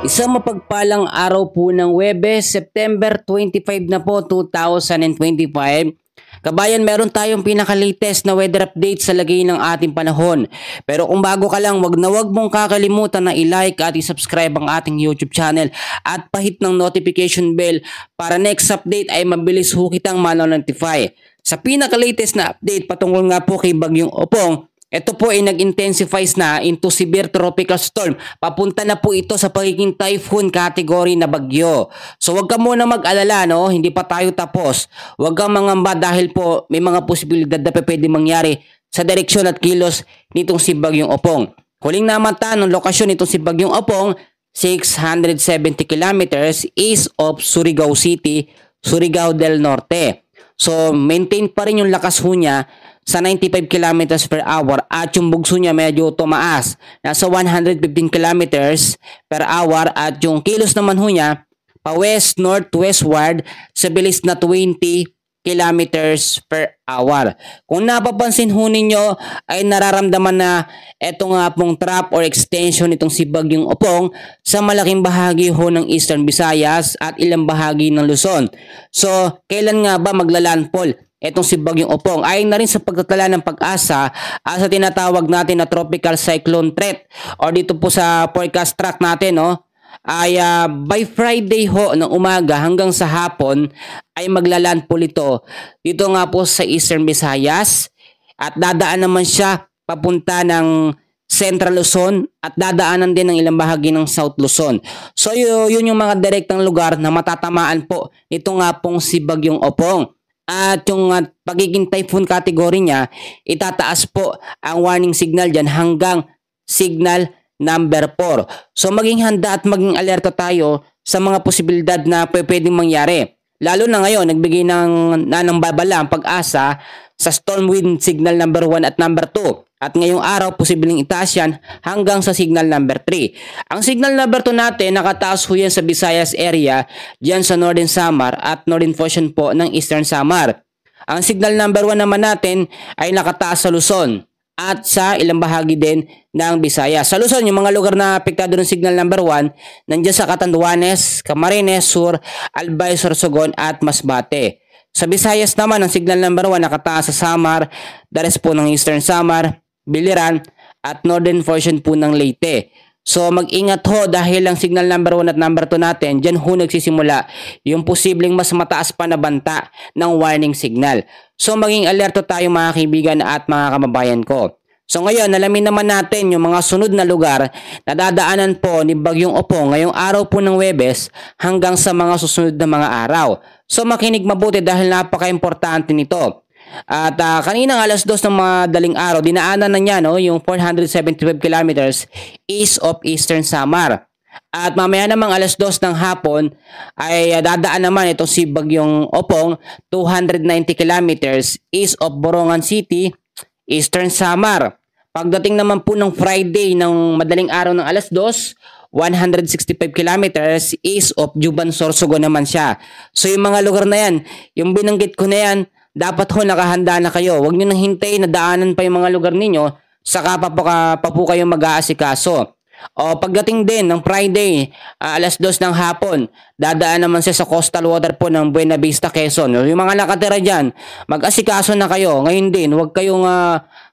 Isang mapagpalang araw po ng Huwebes, September 25 na po, 2025. Kabayan, meron tayong pinaka-latest na weather update sa lagay ng ating panahon. Pero kung bago ka lang, wag mong kakalimutan na i-like at i-subscribe ang ating YouTube channel at pahit ng notification bell para next update ay mabilis ho kitang mano-notify. Sa pinaka-latest na update patungkol nga po kay Bagyong Opong, ito po ay nag-intensifies na into severe tropical storm. Papunta na po ito sa pagiging typhoon category na bagyo. So wag ka muna mag-alala, no? Hindi pa tayo tapos. Wag kang mangamba dahil po may mga posibilidad na pwede mangyari sa direksyon at kilos nitong si Bagyong Opong. Huling namata ng lokasyon nitong si Bagyong Opong, 670 kilometers east of Surigao City, Surigao del Norte. So maintain pa rin yung lakas ho niya sa 95 kilometers per hour at yung bugso niya medyo tumaas. Nasa 115 kilometers per hour at yung kilos naman ho niya pa west northwestward sa bilis na 20 kilometers per hour. Kung napapansin ho ninyo ay nararamdaman na eto nga pong trap or extension itong si Bagyong Opong sa malaking bahagi ho ng Eastern Visayas at ilang bahagi ng Luzon. So kailan nga ba maglalandfall etong si Bagyong Opong? Ayon na rin sa pagtatala ng Pag-asa sa tinatawag natin na tropical cyclone threat or dito po sa forecast track natin, no, ay by Friday ho ng umaga hanggang sa hapon ay maglalandfall ito dito nga po sa Eastern Visayas at dadaan naman siya papunta ng Central Luzon at dadaanan din ng ilang bahagi ng South Luzon. So yun yung mga direktang lugar na matatamaan po nito nga pong si Bagyong Opong. At yung pagiging typhoon category niya, itataas po ang warning signal dyan hanggang signal number 4. So maging handa at maging alerto tayo sa mga posibilidad na pwedeng mangyari. Lalo na ngayon, nagbigay ng babala ang Pag-asa sa storm wind signal number 1 at number 2. At ngayong araw, posibleng itaas yan hanggang sa signal number 3. Ang signal number 2 natin, nakataas ho yan sa Visayas area, dyan sa Northern Samar at Northern portion po ng Eastern Samar. Ang signal number 1 naman natin ay nakataas sa Luzon at sa ilang bahagi din ng Visayas. Sa Luzon, yung mga lugar na apektado ng signal number 1, nandiyan sa Catanduanes, Camarines Sur, Albay, Sorsogon at Masbate. Sa Visayas naman, ang signal number 1 nakataas sa Samar, the rest po ng Eastern Samar, Biliran at Northern portion po ng Leyte. So mag-ingat ho dahil ang signal number 1 at number 2 natin, dyan ho nagsisimula yung posibleng mas mataas pa na banta ng warning signal. So maging alerto tayo mga kaibigan at mga kababayan ko. So ngayon, alamin naman natin yung mga sunod na lugar na dadaanan po ni Bagyong Opong ngayong araw po ng Huwebes hanggang sa mga susunod na mga araw. So makinig mabuti dahil napaka-importante nito. At kaninang alas 2 ng madaling araw, dinaanan na niya, no, yung 475 kilometers east of Eastern Samar. At mamaya namang alas 2 ng hapon ay dadaan naman itong si Bagyong Opong 290 kilometers east of Borongan City, Eastern Samar. Pagdating naman po ng Friday ng madaling araw ng alas 2, 165 kilometers east of Juban, Sorsogon naman siya. So yung mga lugar na yan, yung binanggit ko na yan, dapat ho nakahanda na kayo. Huwag nyo nang hintayin na daanan pa yung mga lugar ninyo, saka pa po kayo mag-aasikaso. O pagdating din ng Friday, alas 2 ng hapon, dadaan naman siya sa coastal water po ng Buena Vista, Quezon. Yung mga nakatira dyan, mag-asikaso na kayo. Ngayon din, huwag kayong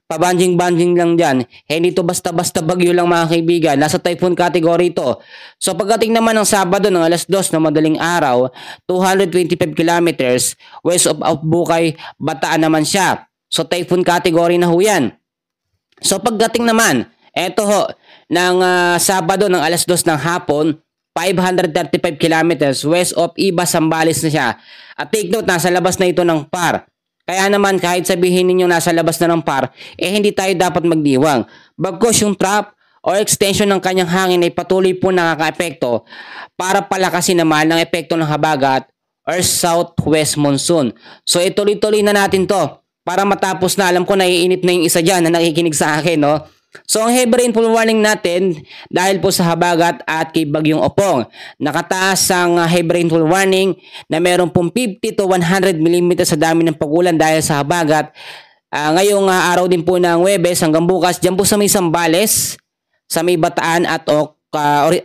pabanjing-banjing lang dyan. Hindi to basta-basta bagyo lang mga kaibigan. Nasa typhoon category ito. So pagdating naman ng Sabado ng alas 2 ng madaling araw, 225 kilometers west of Bukay, Bataan naman siya. So typhoon category na ho yan. So pagdating naman, eto ho, ng Sabado ng alas 2 ng hapon, 535 kilometers west of Iba, Zambales na siya. At take note, nasa labas na ito ng PAR. Kaya naman kahit sabihin ninyo nasa labas na ng PAR, hindi tayo dapat magdiwang. Bagkus yung trap o extension ng kanyang hangin ay patuloy po nakaka-epekto para palakasin naman ang epekto ng habagat or southwest monsoon. So ituloy-tuloy na natin to para matapos na. Alam ko naiinit na yung isa dyan na nakikinig sa akin, no? So ang heavy rainfall warning natin dahil po sa habagat at kay Bagyong Opong. Nakataas ang heavy rainfall warning na meron pong 50 to 100 mm sa dami ng pagulan dahil sa habagat ngayong araw din po ng Huwebes hanggang bukas dyan po sa may Zambales, sa may Bataan at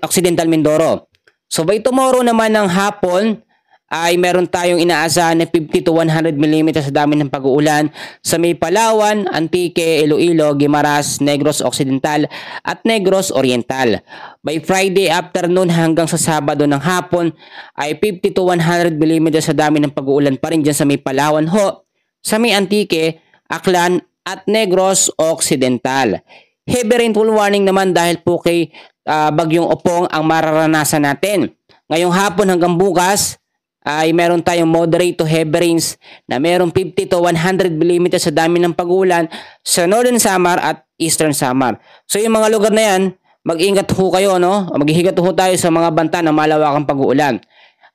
Occidental Mindoro. So by tomorrow naman ng hapon ay meron tayong inaasahan na 50 to 100 mm sa dami ng pag-uulan sa may Palawan, Antique, Iloilo, Guimaras, Negros Occidental at Negros Oriental. By Friday afternoon hanggang sa Sabado ng hapon ay 50 to 100 mm sa dami ng pag-uulan pa rin dyan sa may Palawan ho, sa may Antique, Aklan at Negros Occidental. Heavy rainfall warning naman dahil po kay Bagyong Opong ang mararanasan natin. Ngayong hapon hanggang bukas ay meron tayong moderate to heavy rains na merong 50 to 100 mm sa dami ng pag-uulan sa Northern Samar at Eastern Samar. So yung mga lugar na yan, mag-ingat ho kayo, no? Maghihigat ho tayo sa mga banta na malawakang pag-uulan.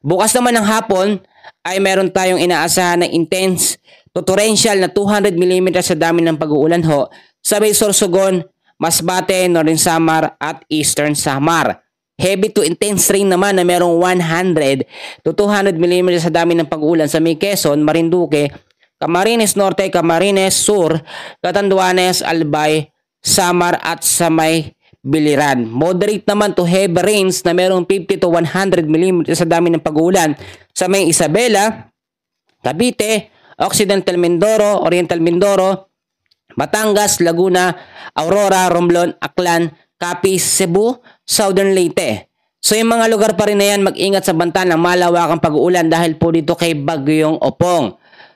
Bukas naman ng hapon ay meron tayong inaasahan na intense to torrential na 200 mm sa dami ng pag-uulan ho sa may Sorsogon, Masbate, Northern Samar at Eastern Samar. Heavy to intense rain naman na merong 100 to 200 mm sa dami ng pag-uulan sa may Quezon, Marinduque, Camarines Norte, Camarines Sur, Catanduanes, Albay, Samar at sa may Biliran. Moderate naman to heavy rains na merong 50 to 100 mm sa dami ng pag-uulan sa may Isabela, Cavite, Occidental Mindoro, Oriental Mindoro, Batangas, Laguna, Aurora, Romblon, Aklan, Capiz, Cebu, Southern Leyte. So yung mga lugar pa rin na yan, mag-ingat sa banta ng malawakang pag-uulan dahil po dito kay Bagyong Opong.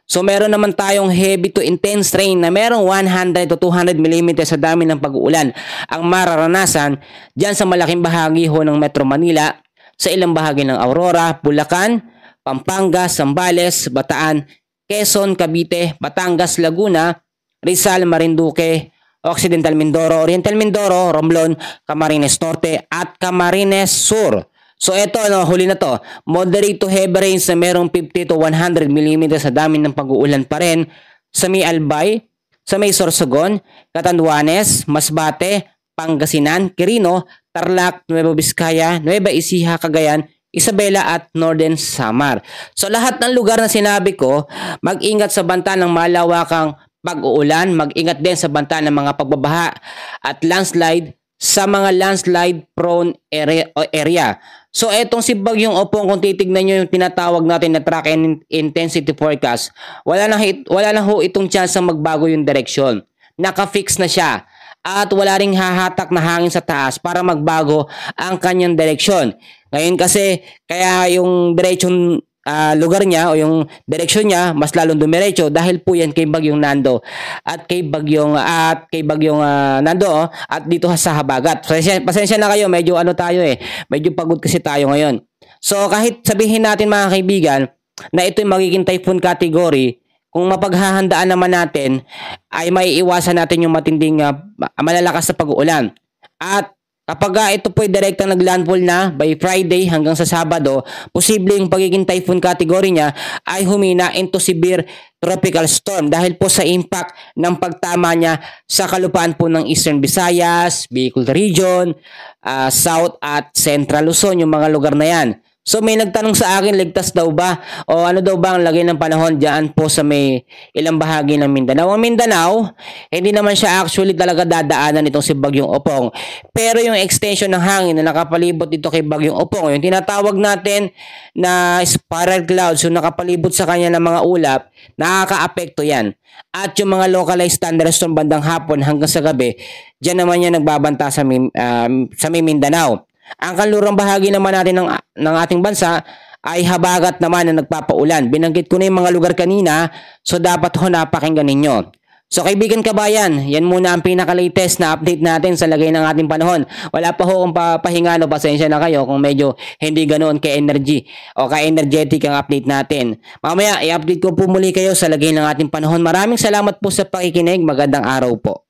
So meron naman tayong heavy to intense rain na merong 100 to 200 mm sa dami ng pag-uulan ang mararanasan dyan sa malaking bahagi ho ng Metro Manila, sa ilang bahagi ng Aurora, Bulacan, Pampanga, Zambales, Bataan, Quezon, Cavite, Batangas, Laguna, Rizal, Marinduque, Occidental Mindoro, Oriental Mindoro, Romblon, Camarines Norte at Camarines Sur. So ito, huli na to. Moderate to heavy rains na merong 50 to 100 mm sa dami ng pag-uulan pa rin sa may Albay, sa may Sorsogon, Catanduanes, Masbate, Pangasinan, Quirino, Tarlac, Nueva Vizcaya, Nueva Ecija, Cagayan, Isabela at Northern Samar. So lahat ng lugar na sinabi ko, mag-ingat sa banta ng malawakang pag-uulan, mag-ingat din sa banta ng mga pagbabaha at landslide sa mga landslide prone area. So etong si Bagyong Opong, kung titignan nyo yung tinatawag natin na track and intensity forecast, wala na ho itong chance na magbago yung direksyon. Naka-fix na siya at wala ring hahatak na hangin sa taas para magbago ang kanyang direksyon. Ngayon kasi kaya yung direksyon lugar niya o yung direksyon niya mas lalong dumiretso dahil po yan kay Bagyong Nando at kay Bagyong Nando at dito sa habagat. Pasensya na kayo, medyo medyo pagod kasi tayo ngayon. So kahit sabihin natin mga kaibigan na ito yung magiging typhoon category, kung mapaghahandaan naman natin ay maiiwasan natin yung matinding malalakas na pag-uulan. At kapag ito po ay direktang naglandfall na by Friday hanggang sa Sabado, posible yung pagiging typhoon category niya ay humina into severe tropical storm dahil po sa impact ng pagtama niya sa kalupaan po ng Eastern Visayas, Bicol Region, South at Central Luzon, yung mga lugar na yan. So may nagtanong sa akin, ligtas daw ba o ano daw ba ang lagay ng panahon diyan po sa may ilang bahagi ng Mindanao. Ang Mindanao, hindi naman siya actually talaga dadaanan itong si Bagyong Opong. Pero yung extension ng hangin na nakapalibot dito kay Bagyong Opong, yung tinatawag natin na spiral clouds, yung nakapalibot sa kanya ng mga ulap, nakaka-apekto yan. At yung mga localized thunderstorm bandang hapon hanggang sa gabi, diyan naman yan nagbabanta sa may Mindanao. Ang kanlurang bahagi naman natin ng ating bansa ay habagat naman na nagpapaulan. Binanggit ko na yung mga lugar kanina, so dapat ho napakinggan ninyo. So kaibigan kabayan, yan muna ang pinaka-latest na update natin sa lagay ng ating panahon. Wala pa ho kung papahinga, no, pasensya na kayo kung medyo hindi ganoon ka-energy o ka-energetic ang update natin. Mamaya i-update ko po muli kayo sa lagay ng ating panahon. Maraming salamat po sa pakikinig. Magandang araw po.